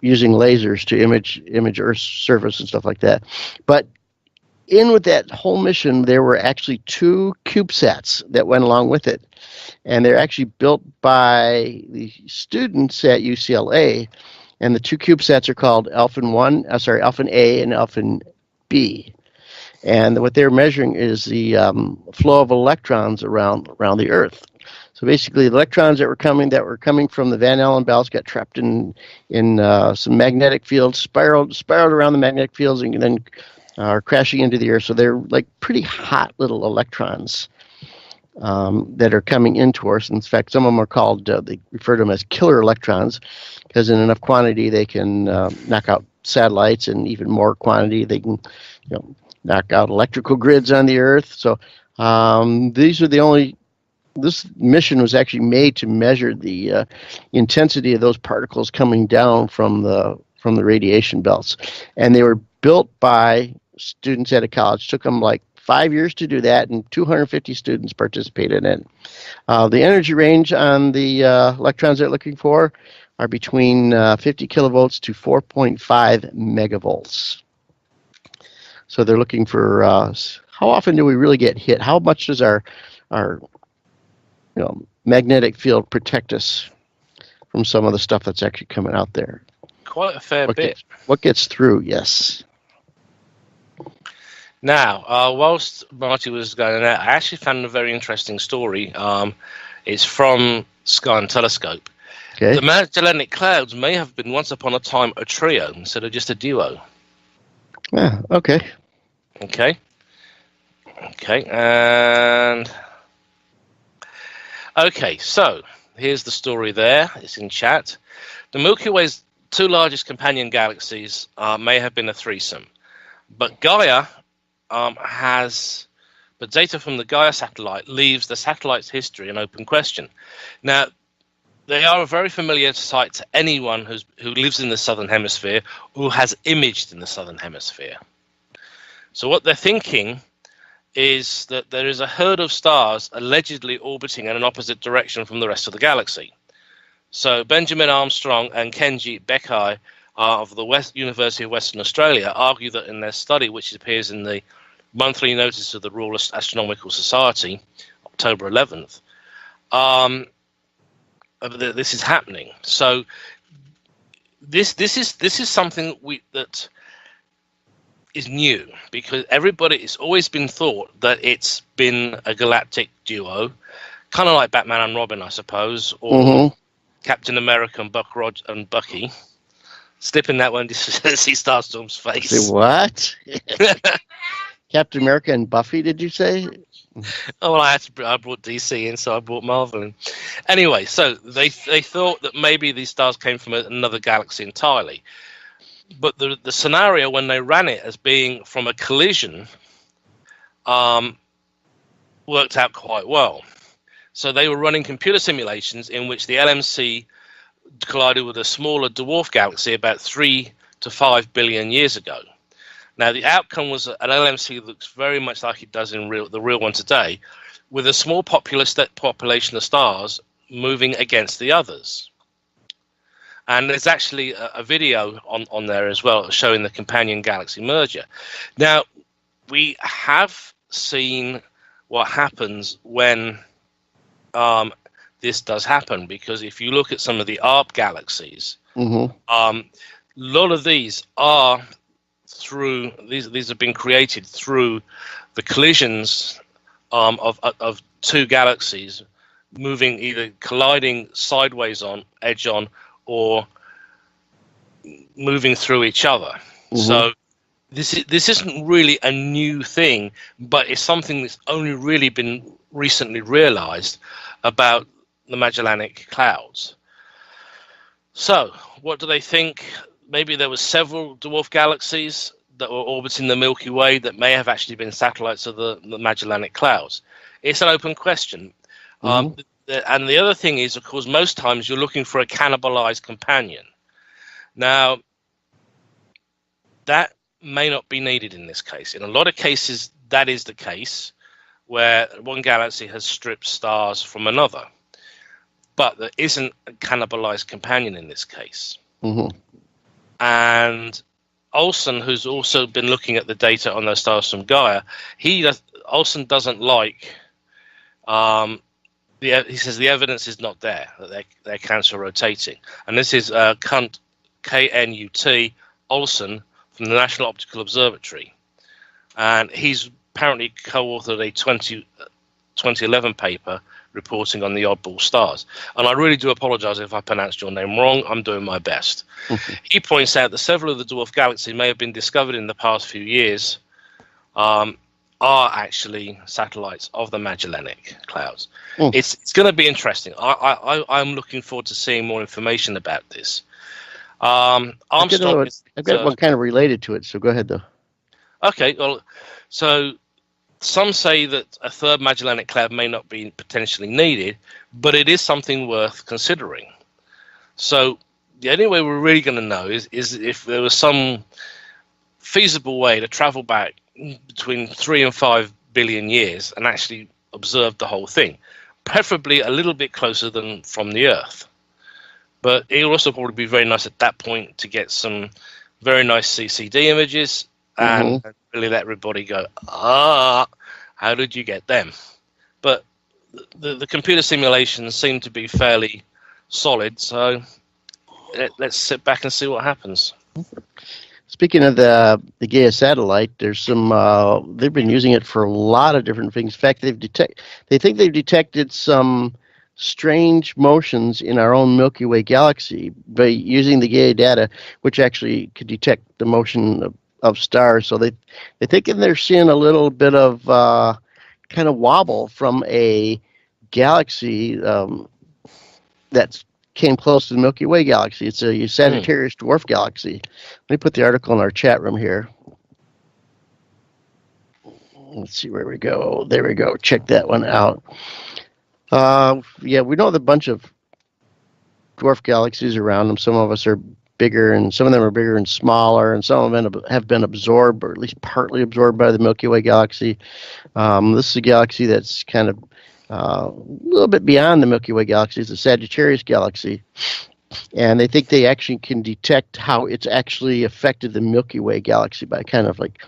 using lasers to image Earth's surface and stuff like that. But in with that whole mission, there were actually 2 CubeSats that went along with it, and they're actually built by the students at UCLA. And the 2 CubeSats are called Alphen A and Alphen B. And what they're measuring is the flow of electrons around the Earth. So basically, the electrons that were coming from the Van Allen belts got trapped in some magnetic fields, spiraled around the magnetic fields, and then are crashing into the Earth. So they're like pretty hot little electrons that are coming into us. In fact, some of them are called, they refer to them as killer electrons, because in enough quantity they can knock out satellites, and even more quantity they can, knock out electrical grids on the Earth. So this mission was actually made to measure the intensity of those particles coming down from the radiation belts, and they were built by students at a college. Took them like 5 years to do that, and 250 students participated in it. The energy range on the electrons they're looking for are between 50 kilovolts to 4.5 megavolts. So they're looking for how often do we really get hit? How much does our magnetic field protect us from some of the stuff that's actually coming out there? Quite a fair bit. What gets through? Yes. Now, whilst Marty was going out, I actually found a very interesting story. It's from Sky and Telescope. Okay. The Magellanic Clouds may have been once upon a time a trio instead of just a duo. Yeah, okay. Okay. Okay, and okay, so here's the story there. It's in chat. The Milky Way's two largest companion galaxies may have been a threesome, but Gaia but data from the Gaia satellite leaves the satellite's history an open question. Now, they are a very familiar sight to anyone who lives in the southern hemisphere or has imaged in the southern hemisphere. So what they're thinking is that there is a herd of stars allegedly orbiting in an opposite direction from the rest of the galaxy. So Benjamin Armstrong and Kenji Bekai of the University of Western Australia argue that in their study, which appears in the monthly notice of the Royal Astronomical Society, October 11th, this is happening. So this is something that is new, because it's always been thought that it's been a galactic duo, kind of like Batman and Robin, I suppose, or Captain America and Bucky. Slipping that one to see Starstorm's face. Say what? Captain America and Buffy, did you say? Oh, well, I brought DC in, so I brought Marvel in. Anyway, so they thought that maybe these stars came from another galaxy entirely. But the scenario when they ran it as being from a collision worked out quite well. So they were running computer simulations in which the LMC collided with a smaller dwarf galaxy about 3 to 5 billion years ago. Now, the outcome was an LMC that looks very much like it does in the real one today, with a small population of stars moving against the others. And there's actually a video on there as well showing the companion galaxy merger. Now, we have seen what happens when this does happen, because if you look at some of the ARP galaxies, a lot of these are these have been created through the collisions of two galaxies moving, either colliding sideways edge on, or moving through each other. So this isn't really a new thing, but it's something that's only really been recently realized about the Magellanic Clouds. So what do they think? Maybe there were several dwarf galaxies that were orbiting the Milky Way that may have actually been satellites of the Magellanic Clouds. It's an open question. And the other thing is, of course, most times you're looking for a cannibalized companion. Now, that may not be needed in this case. In a lot of cases, that is the case, where one galaxy has stripped stars from another. But there isn't a cannibalized companion in this case. And Olsen, who's also been looking at the data on those stars from Gaia, Olsen doesn't like... he says the evidence is not there, that they're cancer rotating. And this is Knut Olsen from the National Optical Observatory. And he's apparently co-authored a 2011 paper reporting on the oddball stars. And I really do apologize if I pronounced your name wrong. I'm doing my best. He points out that several of the dwarf galaxies may have been discovered in the past few years are actually satellites of the Magellanic Clouds. It's going to be interesting. I'm looking forward to seeing more information about this. Armstrong, I've got one kind of related to it, so go ahead, though. Okay, well, so some say that a third Magellanic Cloud may not be potentially needed, but it is something worth considering. So the only way we're really going to know is if there was some feasible way to travel back between 3 and 5 billion years and actually observe the whole thing, preferably a little bit closer than from the Earth. But it will also probably be very nice at that point to get some very nice CCD images and really let everybody go, how did you get them? But the computer simulations seem to be fairly solid, so let's sit back and see what happens. Speaking of the Gaia satellite, there's some. They've been using it for a lot of different things. In fact, they think they've detected some strange motions in our own Milky Way galaxy by using the Gaia data, which actually could detect the motion of stars. So they think they're seeing a little bit of kind of wobble from a galaxy that came close to the Milky Way galaxy. It's a Sagittarius dwarf galaxy. Let me put the article in our chat room here. Let's see where we go. There we go. Check that one out. Yeah, we know the bunch of dwarf galaxies around them. Some of us are bigger, and some of them are bigger and smaller, and some of them have been absorbed, or at least partly absorbed by the Milky Way galaxy. This is a galaxy that's kind of a little bit beyond the Milky Way galaxy. It's the Sagittarius galaxy, and they think they actually can detect how it's actually affected the Milky Way galaxy by kind of like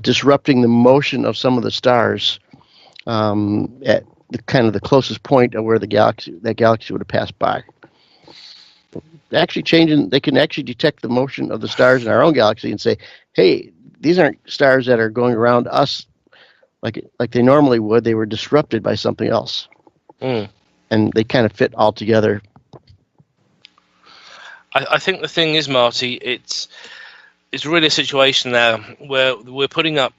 disrupting the motion of some of the stars at the closest point of where that galaxy would have passed by. Actually they can actually detect the motion of the stars in our own galaxy and say, hey, these aren't stars that are going around us like they normally would. They were disrupted by something else. And they kind of fit all together. I think the thing is, Marty, it's really a situation now where we're putting up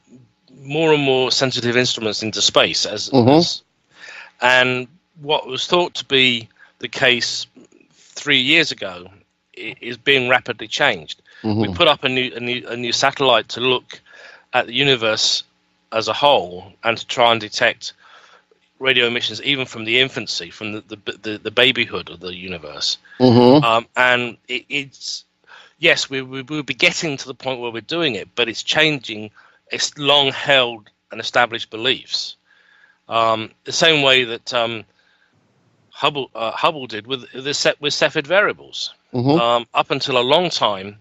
more and more sensitive instruments into space and what was thought to be the case 3 years ago is being rapidly changed. We put up a new satellite to look at the universe as a whole and to try and detect radio emissions even from the infancy, from the babyhood of the universe. And it's yes, we'll be getting to the point where we're doing it, but it's changing its long held and established beliefs. The same way that Hubble did with Cepheid variables. Up until a long time,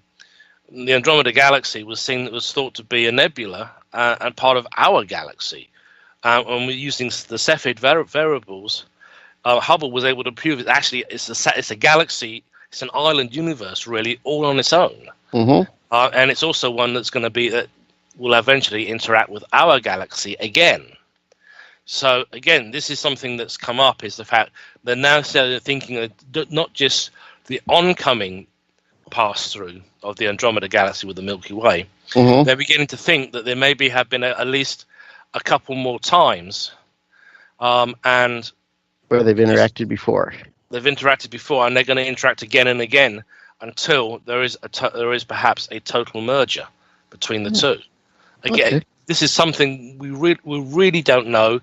the Andromeda Galaxy was thought to be a nebula and part of our galaxy. And we're using the Cepheid variables. Hubble was able to prove it's a galaxy. It's an island universe, really, all on its own. And it's also one that's going to be that will eventually interact with our galaxy again. So again, this is something that's come up, is the fact they're now thinking of not just the oncoming pass through of the Andromeda Galaxy with the Milky Way. They're beginning to think that there maybe have been at least a couple more times, and where they've interacted before. They've interacted before, and they're going to interact again and again until there is perhaps a total merger between the two. Again, this is something we really don't know,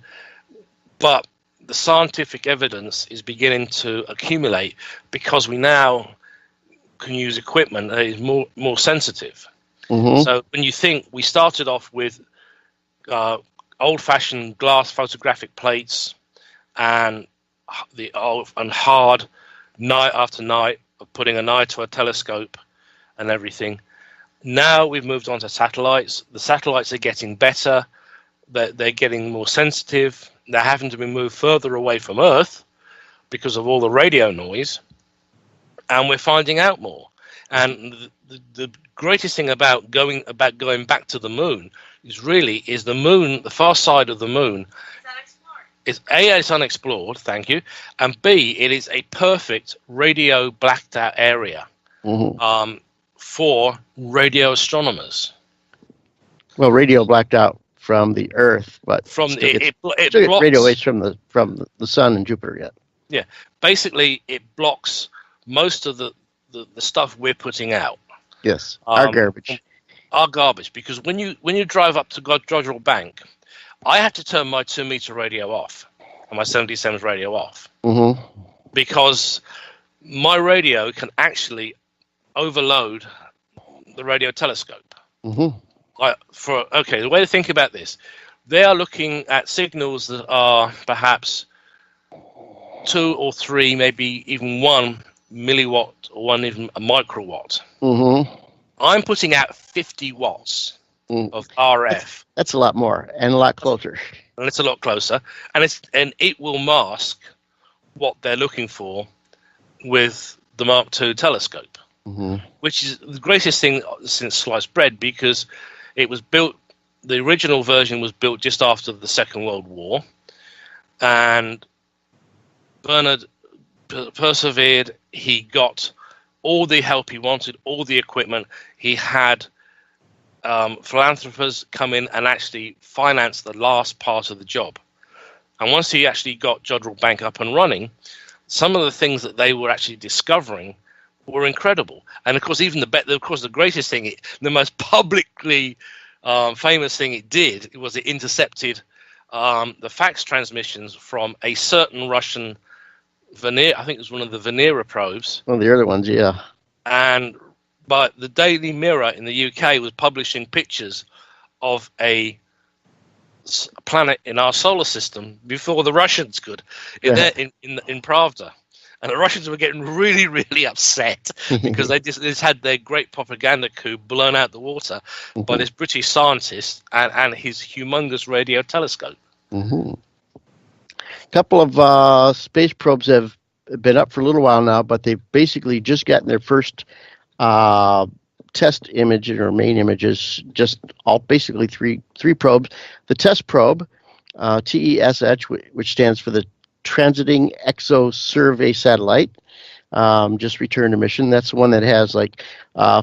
but the scientific evidence is beginning to accumulate because we now can use equipment that is more sensitive. So when you think we started off with old-fashioned glass photographic plates and hard night after night of putting an eye to a telescope and everything. Now we've moved on to satellites. The satellites are getting better. They're getting more sensitive. They're having to be moved further away from Earth because of all the radio noise. And we're finding out more. And the greatest thing about going back to the moon is the moon, the far side of the moon, is A, it's unexplored, thank you, and B, it is a perfect radio blacked out area for radio astronomers. Well, radio blacked out from the Earth, but it blocks radio waves from the Sun and Jupiter yet. Yeah, basically it blocks most of the stuff we're putting out. Yes, our garbage. Our garbage, because when you drive up to Dodgerell Bank, I had to turn my 2-meter radio off and my 77's radio off because my radio can actually overload the radio telescope. The way to think about this, they are looking at signals that are perhaps 2 or 3, maybe even 1 milliwatt or even a microwatt. I'm putting out 50 watts of RF. That's a lot more and a lot closer. And it's a lot closer, and it will mask what they're looking for with the Mark II telescope, which is the greatest thing since sliced bread, because it was built. The original version was built just after the Second World War, and Bernard persevered. He got all the help he wanted, all the equipment. He had philanthropists come in and actually finance the last part of the job. And once he actually got Jodrell Bank up and running, some of the things that they were actually discovering were incredible. And of course, even the greatest thing, the most publicly famous thing it did, was it intercepted the fax transmissions from a certain Russian I think it was one of the Venera probes. One of the early ones, yeah. But the Daily Mirror in the UK was publishing pictures of a planet in our solar system before the Russians could in Pravda. And the Russians were getting really, really upset because they just had their great propaganda coup blown out the water by this British scientist and his humongous radio telescope. A couple of space probes have been up for a little while now, but they've basically just gotten their first test image or main images, just all basically three probes. The test probe, TESH, which stands for the Transiting Exo Survey Satellite, just returned a mission. That's the one that has like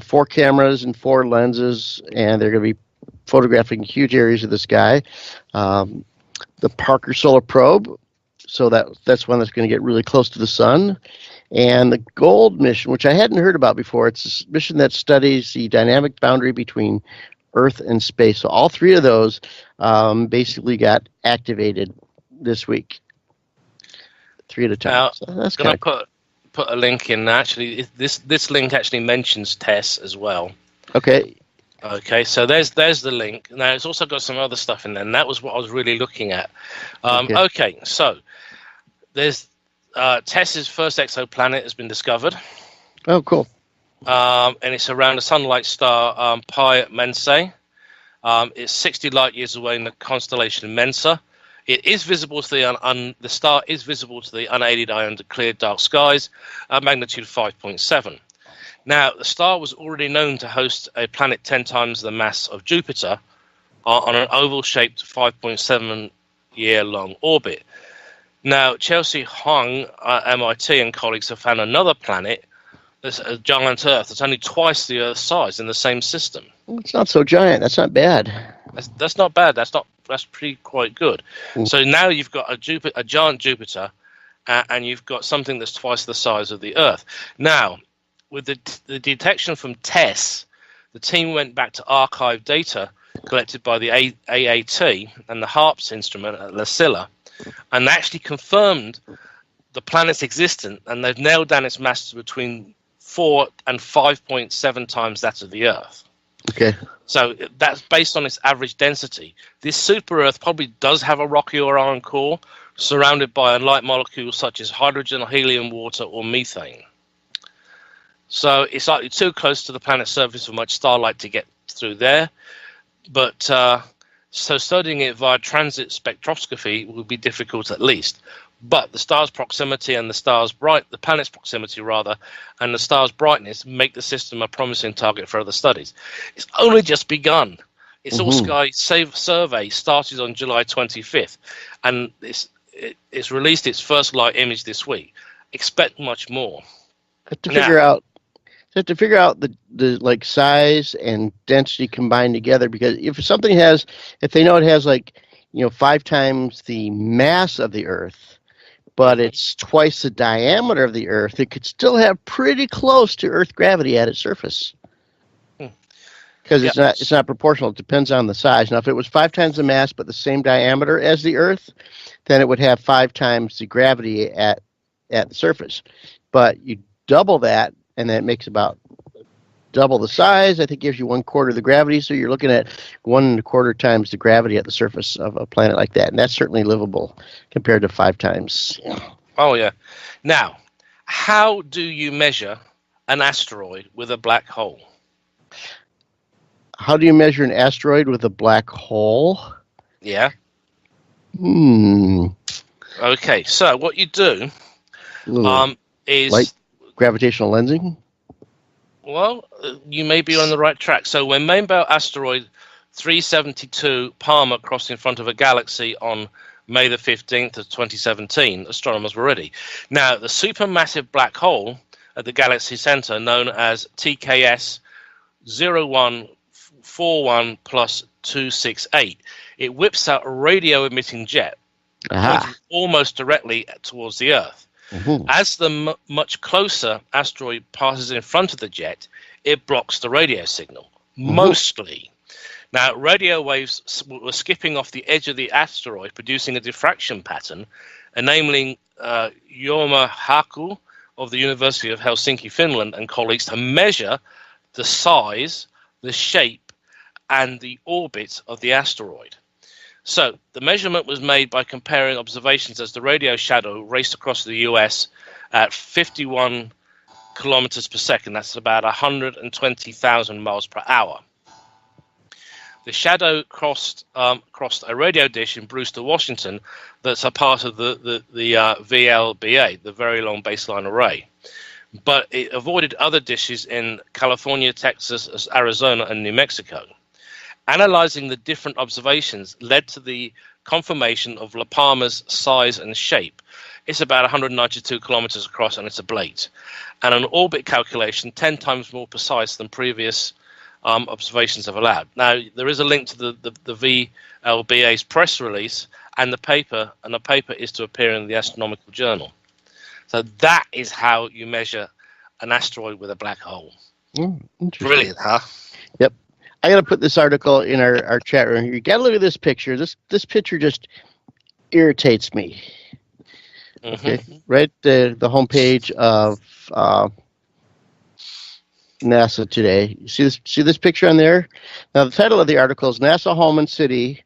4 cameras and 4 lenses, and they're going to be photographing huge areas of the sky. The Parker Solar Probe, so that's one that's going to get really close to the sun. And the GOLD mission, which I hadn't heard about before, it's a mission that studies the dynamic boundary between Earth and space. So all 3 of those basically got activated this week. 3 at a time. Now, so that's going to put a link in. Actually, this link actually mentions TESS as well. Okay. Okay, so there's the link. Now it's also got some other stuff in there, and that was what I was really looking at. Okay, so there's TESS's first exoplanet has been discovered. Oh, cool. And it's around the sun-like star Pi Mensae. It's 60 light years away in the constellation Mensa. It is visible to the star is visible to the unaided eye under clear dark skies, magnitude 5.7. Now, the star was already known to host a planet 10 times the mass of Jupiter on an oval-shaped 5.7-year-long orbit. Now, Chelsea Hong at MIT and colleagues have found another planet that's a giant Earth that's only twice the Earth's size in the same system. Well, it's not so giant. That's not bad. That's not bad. That's pretty quite good. So now you've got a giant Jupiter, and you've got something that's twice the size of the Earth. Now, with the detection from TESS, the team went back to archive data collected by the AAT and the HARPS instrument at La Silla, and actually confirmed the planet's existence, and they've nailed down its mass to between 4 and 5.7 times that of the Earth. Okay. So that's based on its average density. This super Earth probably does have a rocky or iron core surrounded by light molecules such as hydrogen, helium, water, or methane. So it's likely too close to the planet's surface for much starlight to get through there. But so studying it via transit spectroscopy will be difficult at least. But the star's proximity and the planet's proximity rather, and the star's brightness make the system a promising target for other studies. It's only just begun. Its All-Sky survey started on July 25th, and it's released its first light image this week. Expect much more. Have to figure out the like size and density combined together, because if they know it has 5 times the mass of the Earth, but it's twice the diameter of the Earth, it could still have pretty close to Earth gravity at its surface. Because it's not proportional. It depends on the size. Now, if it was 5 times the mass but the same diameter as the Earth, then it would have 5 times the gravity at the surface. But you double that, and that makes about double the size. I think gives you 1/4 the gravity, so you're looking at 1 1/4 times the gravity at the surface of a planet like that, and that's certainly livable compared to 5 times. Oh yeah. Now, how do you measure an asteroid with a black hole? How do you measure an asteroid with a black hole? Yeah. Okay, so what you do is light gravitational lensing. Well, you may be on the right track. So when main belt asteroid 372 Palmer crossed in front of a galaxy on May the 15th of 2017, astronomers were ready. Now, the supermassive black hole at the galaxy center, known as TKS 41 plus 268. It whips out a radio-emitting jet pointing almost directly towards the Earth. Mm-hmm. As the much closer asteroid passes in front of the jet, it blocks the radio signal, mostly. Now, radio waves were skipping off the edge of the asteroid, producing a diffraction pattern, enabling Jorma Haku of the University of Helsinki, Finland, and colleagues to measure the size, the shape, and the orbit of the asteroid. So the measurement was made by comparing observations as the radio shadow raced across the US at 51 kilometers per second. That's about 120,000 miles per hour. The shadow crossed a radio dish in Brewster, Washington, that's a part of the VLBA, the Very Long Baseline Array. But it avoided other dishes in California, Texas, Arizona, and New Mexico. Analyzing the different observations led to the confirmation of La Palma's size and shape. It's about 192 kilometers across, and it's a blade. And an orbit calculation 10 times more precise than previous observations have allowed. Now, there is a link to the VLBA's press release and the paper is to appear in the Astronomical Journal. So that is how you measure an asteroid with a black hole. Brilliant, huh? Yep. I got to put this article in our chat room here. You got to look at this picture. This picture just irritates me. Okay, right the homepage of NASA today. You see this picture on there? Now, the title of the article is NASA Home and City,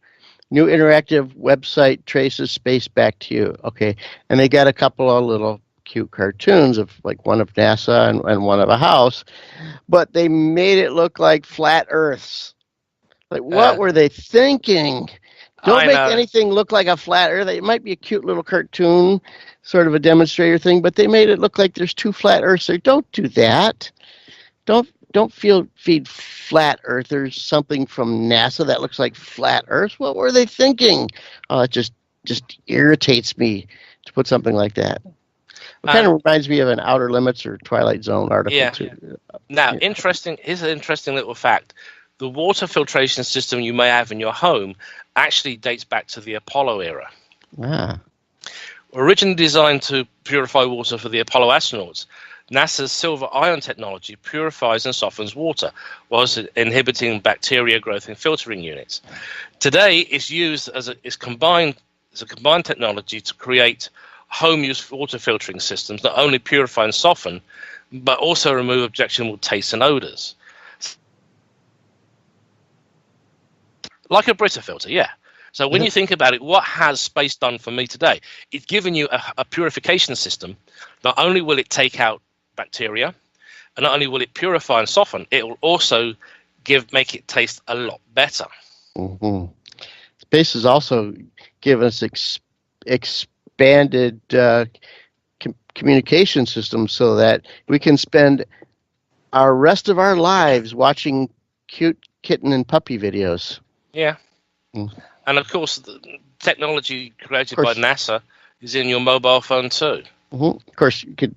New Interactive Website Traces Space Back to You. Okay, and they got a couple of little cute cartoons of like one of NASA and one of a house, but they made it look like flat Earths. Like, what were they thinking? Don't make anything look like a flat Earth. It might be a cute little cartoon, sort of a demonstrator thing, but they made it look like there's two flat Earths there. Don't do that. Don't feed flat Earthers something from NASA that looks like flat Earth. What were they thinking? Oh, it just irritates me to put something like that. It kind of reminds me of an Outer Limits or Twilight Zone article too. Now, here's an interesting little fact. The water filtration system you may have in your home actually dates back to the Apollo era. Originally designed to purify water for the Apollo astronauts, NASA's silver ion technology purifies and softens water, whilst inhibiting bacteria growth in filtering units. Today, it's used as a combined technology to create home-use water filtering systems that only purify and soften, but also remove objectionable tastes and odors. Like a Brita filter, yeah. So when you think about it, what has space done for me today? It's given you a purification system. Not only will it take out bacteria, and not only will it purify and soften, it will also make it taste a lot better. Space has also given us expanded communication systems so that we can spend our rest of our lives watching cute kitten and puppy videos. Yeah. And of course, the technology created by NASA is in your mobile phone too. Of course, you can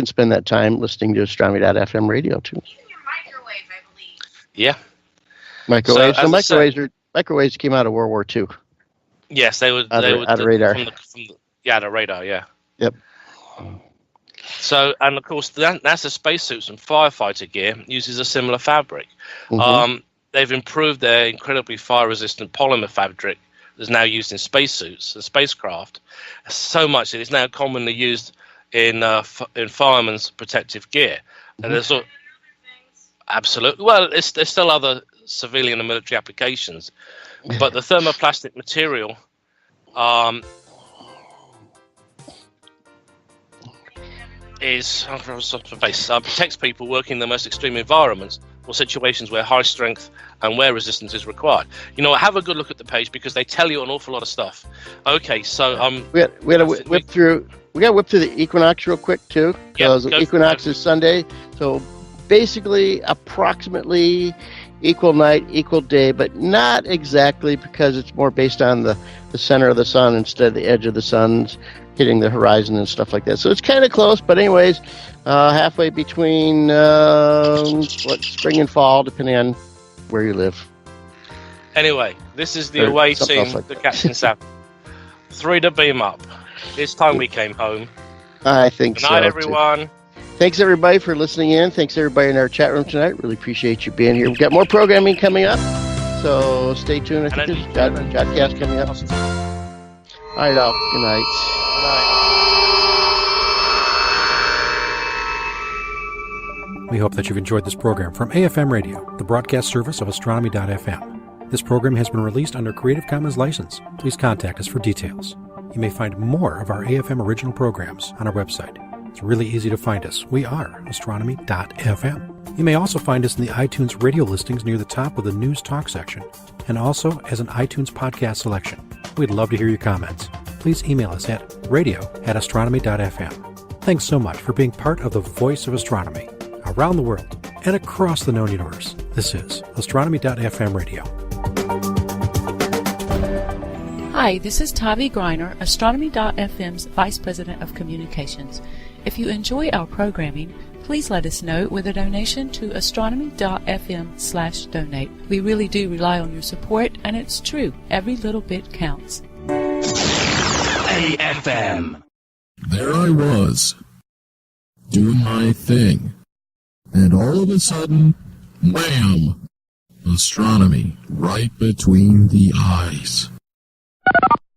spend that time listening to Astronomy.fm radio too. Even your microwave, I believe. Yeah. Microwaves. So microwaves came out of World War II. Yes, they would. Out of radar. The radar. Yeah. Yep. So, and of course, the NASA spacesuits and firefighter gear uses a similar fabric. They've improved their incredibly fire-resistant polymer fabric that's now used in spacesuits and spacecraft so much that it's now commonly used in firemen's protective gear. And there's absolutely, well, there's still other civilian and military applications, but the thermoplastic material protects people working in the most extreme environments or situations where high strength and wear resistance is required. You know, have a good look at the page because they tell you an awful lot of stuff. Okay, so we got to whip through the equinox real quick too, because the equinox is Sunday. So basically, approximately equal night, equal day, but not exactly because it's more based on the center of the sun instead of the edge of the sun's hitting the horizon and stuff like that. So it's kind of close, but anyways, halfway between spring and fall, depending on where you live. Anyway, this is the Or away something team, else like the that. Captain Sam. 3 to beam up. It's time we came home. I think Good so. night, too. everyone. Thanks, everybody, for listening in. Thanks, everybody, in our chat room tonight. Really appreciate you being here. We've got more programming coming up, so stay tuned. I think there's a Jodcast coming up. All right, all. Good night. Good night. We hope that you've enjoyed this program from AFM Radio, the broadcast service of Astronomy.fm. This program has been released under Creative Commons license. Please contact us for details. You may find more of our AFM original programs on our website. It's really easy to find us. We are Astronomy.fm. You may also find us in the iTunes radio listings near the top of the News Talk section, and also as an iTunes podcast selection. We'd love to hear your comments. Please email us at radio@astronomy.fm. Thanks so much for being part of the voice of astronomy around the world and across the known universe. This is Astronomy.fm Radio. Hi, this is Tavi Greiner, Astronomy.fm's Vice President of Communications. If you enjoy our programming, please let us know with a donation to astronomy.fm/donate. We really do rely on your support, and it's true, every little bit counts. AFM. There I was, doing my thing, and all of a sudden, wham! Astronomy right between the eyes.